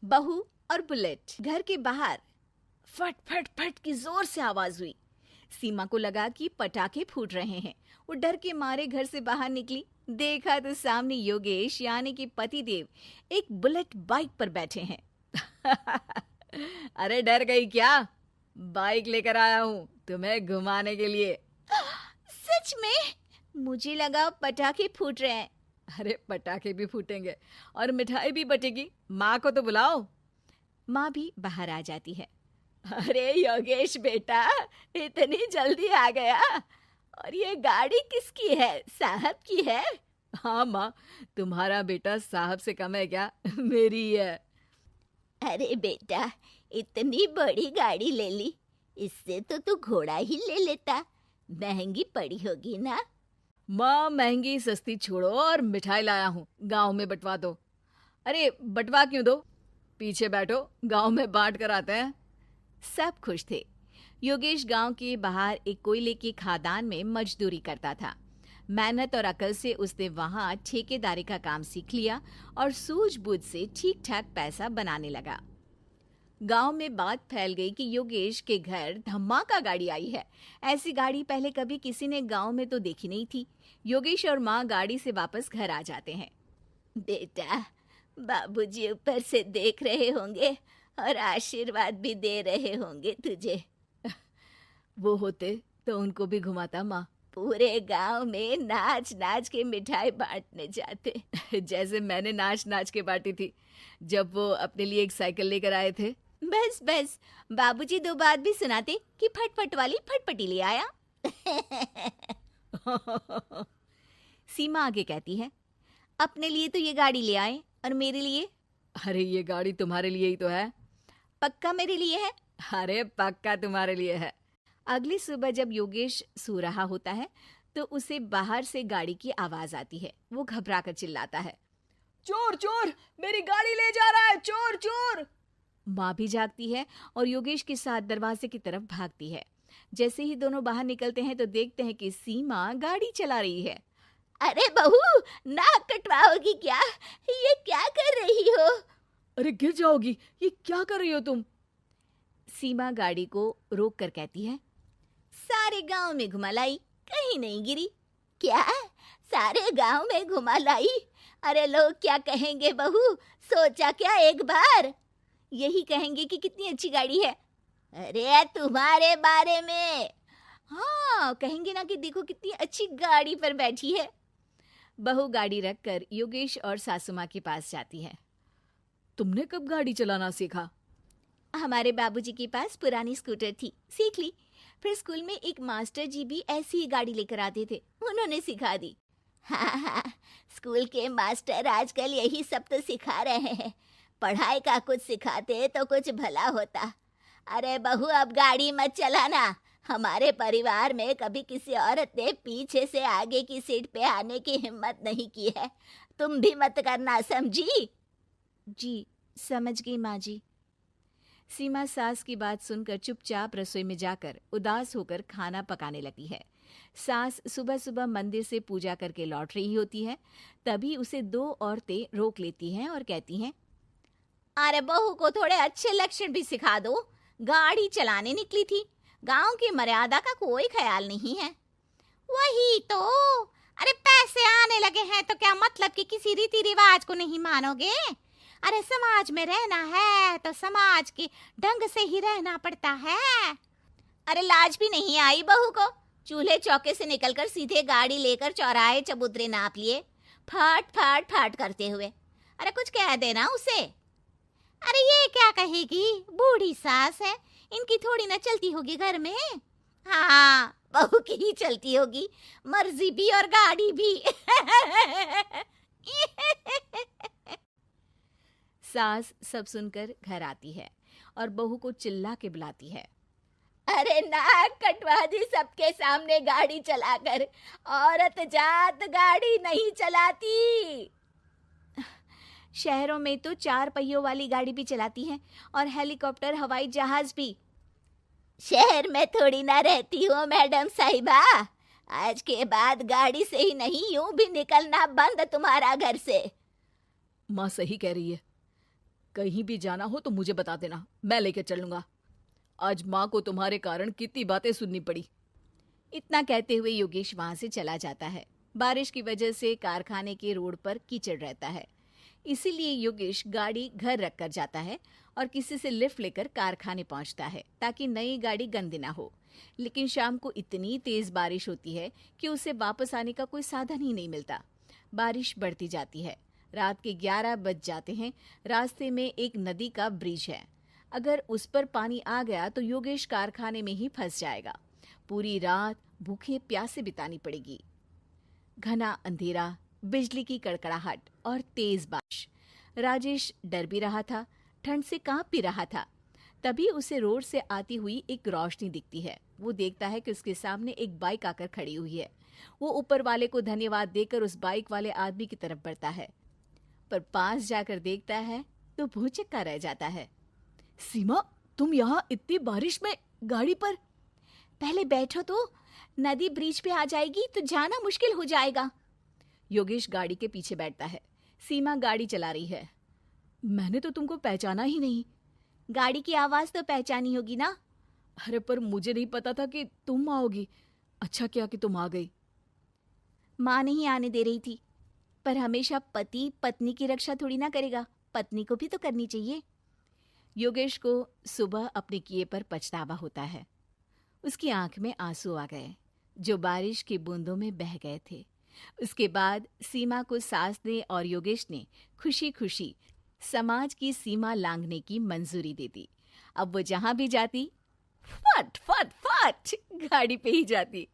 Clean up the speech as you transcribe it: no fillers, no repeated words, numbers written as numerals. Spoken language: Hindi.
बहू और बुलेट। घर के बाहर फट फट फट की जोर से आवाज हुई। सीमा को लगा कि पटाखे फूट रहे हैं। वो डर के मारे घर से बाहर निकली। देखा तो सामने योगेश यानी कि पतिदेव एक बुलेट बाइक पर बैठे हैं। अरे डर गई क्या? बाइक लेकर आया हूँ तुम्हें घुमाने के लिए। सच में? मुझे लगा पटाखे फूट रहे हैं। अरे पटाखे भी फूटेंगे और मिठाई भी बटेगी। माँ को तो बुलाओ। माँ भी बाहर आ जाती है। अरे योगेश बेटा, इतनी जल्दी आ गया। और ये गाड़ी किसकी है? साहब की है? हाँ माँ, तुम्हारा बेटा साहब से कम है क्या? मेरी ही है। अरे बेटा, इतनी बड़ी गाड़ी ले ली, इससे तो तू घोड़ा ही ले लेता। महंगी पड़ी होगी ना? माँ महंगी सस्ती छोड़ो और मिठाई लाया हूँ, गांव में बंटवा दो। अरे बंटवा क्यों दो? पीछे बैठो, गांव में बांट कर आते हैं। सब खुश थे। योगेश गांव के बाहर एक कोयले की खदान में मजदूरी करता था। मेहनत और अकल से उसने वहां ठेकेदारी का काम सीख लिया और सूझबूझ से ठीक ठाक पैसा बनाने लगा। गांव में बात फैल गई कि योगेश के घर धमाका गाड़ी आई है। ऐसी गाड़ी पहले कभी किसी ने गांव में तो देखी नहीं थी। योगेश और माँ गाड़ी से वापस घर आ जाते हैं। बेटा, बाबूजी ऊपर से देख रहे होंगे और आशीर्वाद भी दे रहे होंगे तुझे। वो होते तो उनको भी घुमाता माँ। पूरे गांव में नाच नाच के मिठाई बांटने जाते। जैसे मैंने नाच नाच के बांटी थी जब वो अपने लिए एक साइकिल लेकर आए थे। बस बस, बाबूजी दो बात भी सुनाते कि फटफट वाली फटफटी ले आया। सीमा आगे कहती है, अपने लिए तो ये गाड़ी ले आए और मेरे लिए? अरे ये गाड़ी तुम्हारे लिए ही तो है। पक्का मेरे लिए है? अरे पक्का तुम्हारे लिए है। अगली सुबह जब योगेश सो रहा होता है तो उसे बाहर से गाड़ी की आवाज आती है। वो घबरा कर चिल्लाता है, चोर चोर, मेरी गाड़ी ले जा रहा है, चोर चोर। माँ भी जागती है और योगेश के साथ दरवाजे की तरफ भागती है। जैसे ही दोनों बाहर निकलते हैं तो देखते हैं कि सीमा गाड़ी चला रही है। अरे बहू, नाक कटवाओगी क्या? ये क्या कर रही हो? अरे गिर जाओगी, ये क्या कर रही हो तुम? सीमा गाड़ी को रोक कर कहती है, सारे गांव में घुमा लाई, कहीं नहीं गिरी। क्या? सारे गांव में घुमा लाई? अरे लोग क्या कहेंगे बहू? सोचा क्या एक बार? यही कहेंगे कि कितनी अच्छी गाड़ी है। अरे तुम्हारे बारे में। हाँ कहेंगे ना कि देखो कितनी अच्छी गाड़ी पर बैठी है। बहू गाड़ी रखकर योगेश और सासू माँ के पास जाती है। तुमने कब गाड़ी चलाना सीखा? हमारे बाबूजी के पास पुरानी स्कूटर थी, सीख ली। फिर स्कूल में एक मास्टर जी भी ऐसी ही गाड़ी लेकर आते थे, उन्होंने सिखा दी। हाँ हाँ, स्कूल के मास्टर आजकल यही सब तो सिखा रहे हैं। पढ़ाई का कुछ सिखाते तो कुछ भला होता। अरे बहू, अब गाड़ी मत चलाना। हमारे परिवार में कभी किसी औरत ने पीछे से आगे की सीट पे आने की हिम्मत नहीं की है। तुम भी मत करना, समझी? जी समझ गई माँ जी। सीमा सास की बात सुनकर चुपचाप रसोई में जाकर उदास होकर खाना पकाने लगती है। सास सुबह सुबह मंदिर से पूजा करके लौट रही होती है। तभी उसे दो औरतें रोक लेती हैं और कहती हैं, अरे बहू को थोड़े अच्छे लक्षण भी सिखा दो। गाड़ी चलाने निकली थी, गांव की मर्यादा का कोई ख्याल नहीं है। वही तो। अरे पैसे आने लगे हैं तो क्या मतलब कि किसी रीति रिवाज को नहीं मानोगे? अरे समाज में रहना है तो समाज के ढंग से ही रहना पड़ता है। अरे लाज भी नहीं आई बहू को? चूल्हे चौके से निकलकर सीधे गाड़ी लेकर चौराहे चबूतरे नाप लिए, फट फट फट करते हुए। अरे कुछ कह देना उसे। अरे ये क्या कहेगी? बूढ़ी सास है, इनकी थोड़ी ना चलती होगी घर में। हाँ, बहू की ही चलती होगी, मर्जी भी और गाड़ी भी। सास सब सुनकर घर आती है और बहू को चिल्ला के बुलाती है, अरे नाक कटवा दी सबके सामने गाड़ी चलाकर। औरत जात गाड़ी नहीं चलाती। शहरों में तो 4 पहियों वाली गाड़ी भी चलाती हैं और हेलीकॉप्टर, हवाई जहाज भी। शहर में थोड़ी ना रहती हो मैडम साहिबा। आज के बाद गाड़ी से ही नहीं, यूं भी निकलना बंद तुम्हारा घर से। माँ सही कह रही है। कहीं भी जाना हो तो मुझे बता देना, मैं लेकर चलूंगा। आज माँ को तुम्हारे कारण कितनी बातें सुननी पड़ी। इतना कहते हुए योगेश वहां से चला जाता है। बारिश की वजह से कारखाने के रोड पर कीचड़ रहता है, इसीलिए योगेश गाड़ी घर रख कर जाता है और किसी से लिफ्ट लेकर कारखाने पहुंचता है ताकि नई गाड़ी गंदी ना हो। लेकिन शाम को इतनी तेज बारिश होती है कि उसे वापस आने का कोई साधन ही नहीं मिलता। बारिश बढ़ती जाती है। रात के 11 बज जाते हैं। रास्ते में एक नदी का ब्रिज है। अगर उस पर पानी आ गया तो योगेश कारखाने में ही फंस जाएगा। पूरी रात भूखे प्यासे बितानी पड़ेगी। घना अंधेरा, बिजली की कड़कड़ाहट और तेज बारिश। राजेश डर भी रहा था, ठंड से कांप भी रहा था। तभी उसे रोड से आती हुई एक रोशनी दिखती है। वो देखता है कि उसके सामने एक बाइक आकर खड़ी हुई है। वो ऊपर वाले को धन्यवाद देकर उस बाइक वाले आदमी की तरफ बढ़ता है, पर पास जाकर देखता है तो भौचक्का रह जाता है। सीमा, तुम यहाँ इतनी बारिश में गाड़ी पर? पहले बैठो तो, नदी ब्रिज पे आ जाएगी तो जाना मुश्किल हो जाएगा। योगेश गाड़ी के पीछे बैठता है। सीमा गाड़ी चला रही है। मैंने तो तुमको पहचाना ही नहीं। गाड़ी की आवाज तो पहचानी होगी ना। अरे पर मुझे नहीं पता था कि तुम आओगी। अच्छा किया कि तुम आ गई। माँ नहीं आने दे रही थी, पर हमेशा पति पत्नी की रक्षा थोड़ी ना करेगा, पत्नी को भी तो करनी चाहिए। योगेश को सुबह अपने किए पर पछतावा होता है। उसकी आंख में आंसू आ गए जो बारिश की बूंदों में बह गए थे। उसके बाद सीमा को सास ने और योगेश ने खुशी खुशी समाज की सीमा लांघने की मंजूरी दे दी। अब वो जहां भी जाती फट फट फट गाड़ी पे ही जाती।